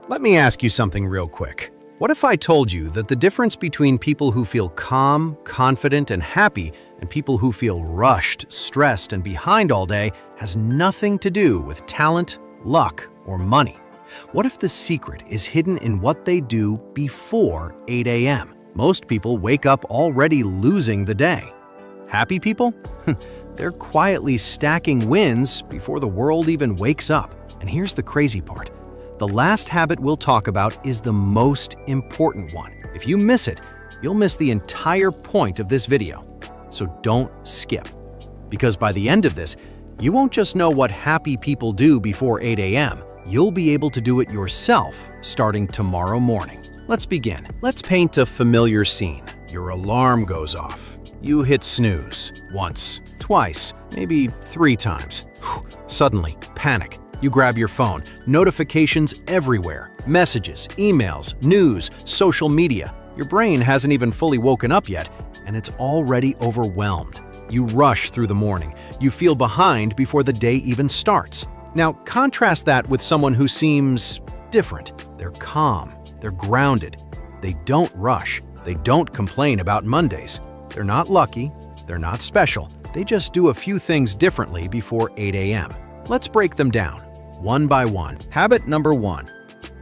Let me ask you something real quick. What if I told you that the difference between people who feel calm, confident, and happy and people who feel rushed, stressed, and behind all day has nothing to do with talent, luck, or money? What if the secret is hidden in what they do before 8 a.m.? Most people wake up already losing the day. Happy people? They're quietly stacking wins before the world even wakes up. And here's the crazy part. The last habit we'll talk about is the most important one. If you miss it, you'll miss the entire point of this video. So don't skip. Because by the end of this, you won't just know what happy people do before 8 a.m., you'll be able to do it yourself starting tomorrow morning. Let's begin. Let's paint a familiar scene. Your alarm goes off. You hit snooze once, twice, maybe 3 times. Suddenly, panic. You grab your phone, notifications everywhere, messages, emails, news, social media. Your brain hasn't even fully woken up yet, and it's already overwhelmed. You rush through the morning. You feel behind before the day even starts. Now, contrast that with someone who seems different. They're calm. They're grounded. They don't rush. They don't complain about Mondays. They're not lucky. They're not special. They just do a few things differently before 8 a.m. Let's break them down, one by one. Habit number 1.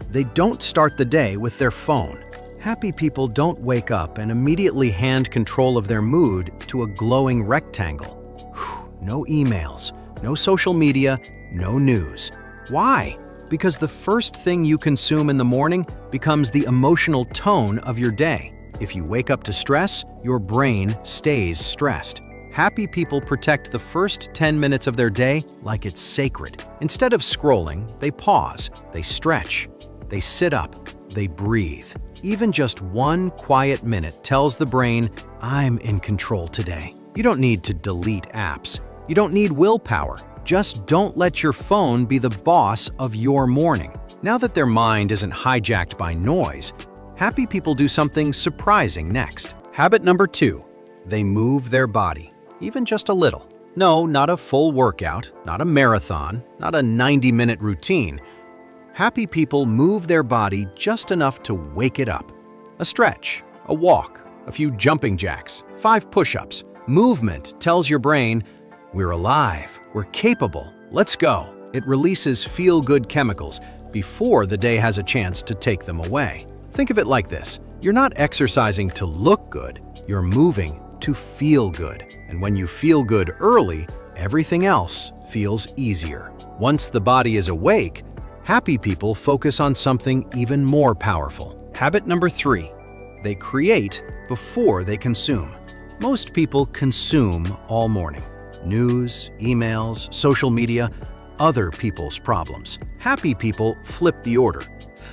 They don't start the day with their phone. Happy people don't wake up and immediately hand control of their mood to a glowing rectangle. No emails, no social media, no news. Why? Because the first thing you consume in the morning becomes the emotional tone of your day. If you wake up to stress, your brain stays stressed. Happy people protect the first 10 minutes of their day like it's sacred. Instead of scrolling, they pause, they stretch, they sit up, they breathe. Even just one quiet minute tells the brain, I'm in control today. You don't need to delete apps. You don't need willpower. Just don't let your phone be the boss of your morning. Now that their mind isn't hijacked by noise, happy people do something surprising next. Habit number 2. They move their body. Even just a little. No, not a full workout, not a marathon, not a 90-minute routine. Happy people move their body just enough to wake it up. A stretch, a walk, a few jumping jacks, 5 push-ups. Movement tells your brain, we're alive, we're capable, let's go. It releases feel-good chemicals before the day has a chance to take them away. Think of it like this. You're not exercising to look good, you're moving to feel good. And when you feel good early, everything else feels easier. Once the body is awake, happy people focus on something even more powerful. Habit number 3. They create before they consume. Most people consume all morning. News, emails, social media, other people's problems. Happy people flip the order.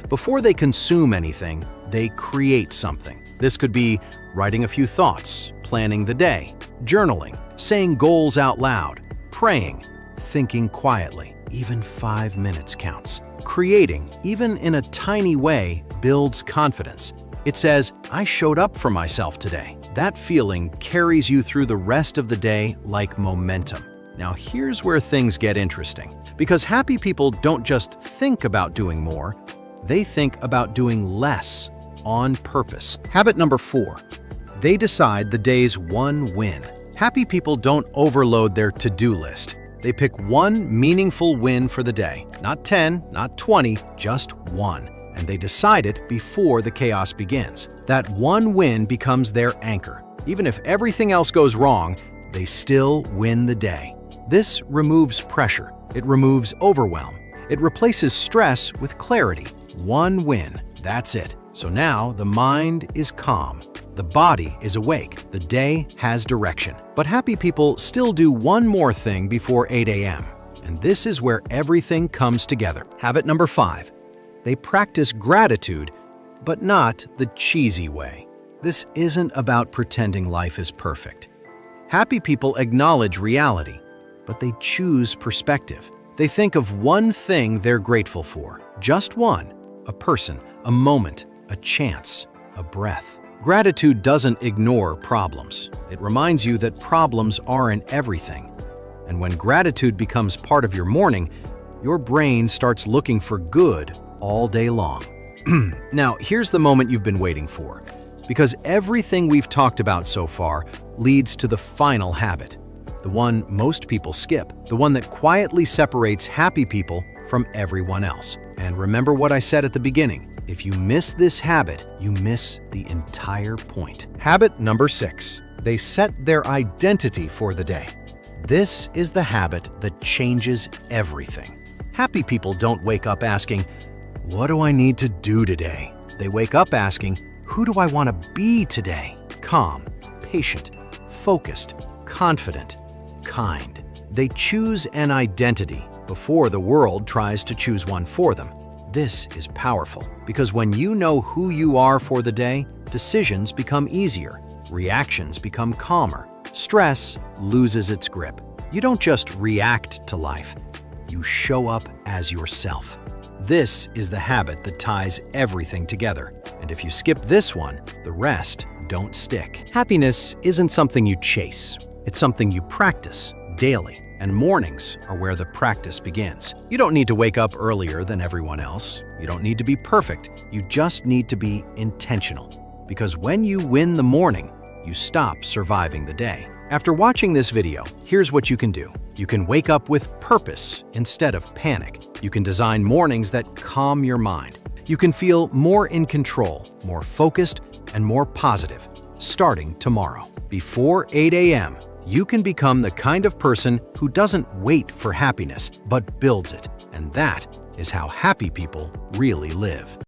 Before they consume anything, they create something. This could be writing a few thoughts, planning the day, journaling, saying goals out loud, praying, thinking quietly. Even 5 minutes counts. Creating, even in a tiny way, builds confidence. It says, I showed up for myself today. That feeling carries you through the rest of the day like momentum. Now here's where things get interesting. Because happy people don't just think about doing more, they think about doing less on purpose. Habit number 4. They decide the day's one win. Happy people don't overload their to-do list. They pick one meaningful win for the day. Not 10, not 20, just one. And they decide it before the chaos begins. That one win becomes their anchor. Even if everything else goes wrong, they still win the day. This removes pressure. It removes overwhelm. It replaces stress with clarity. One win, that's it. So now the mind is calm. The body is awake. The day has direction. But happy people still do one more thing before 8 a.m. And this is where everything comes together. Habit number 5. They practice gratitude, but not the cheesy way. This isn't about pretending life is perfect. Happy people acknowledge reality, but they choose perspective. They think of one thing they're grateful for. Just one. A person, a moment, a chance, a breath. Gratitude doesn't ignore problems. It reminds you that problems aren't everything. And when gratitude becomes part of your morning, your brain starts looking for good all day long. Now, here's the moment you've been waiting for, because everything we've talked about so far leads to the final habit, the one most people skip, the one that quietly separates happy people from everyone else. And remember what I said at the beginning, if you miss this habit, you miss the entire point. Habit number 6. They set their identity for the day. This is the habit that changes everything. Happy people don't wake up asking, "What do I need to do today?" They wake up asking, "Who do I want to be today?" Calm, patient, focused, confident, kind. They choose an identity before the world tries to choose one for them. This is powerful because when you know who you are for the day, decisions become easier, reactions become calmer, stress loses its grip. You don't just react to life, you show up as yourself. This is the habit that ties everything together. And if you skip this one, the rest don't stick. Happiness isn't something you chase. It's something you practice daily. And mornings are where the practice begins. You don't need to wake up earlier than everyone else. You don't need to be perfect. You just need to be intentional. Because when you win the morning, you stop surviving the day. After watching this video, here's what you can do. You can wake up with purpose instead of panic. You can design mornings that calm your mind. You can feel more in control, more focused, and more positive, starting tomorrow. Before 8 a.m., you can become the kind of person who doesn't wait for happiness, but builds it. And that is how happy people really live.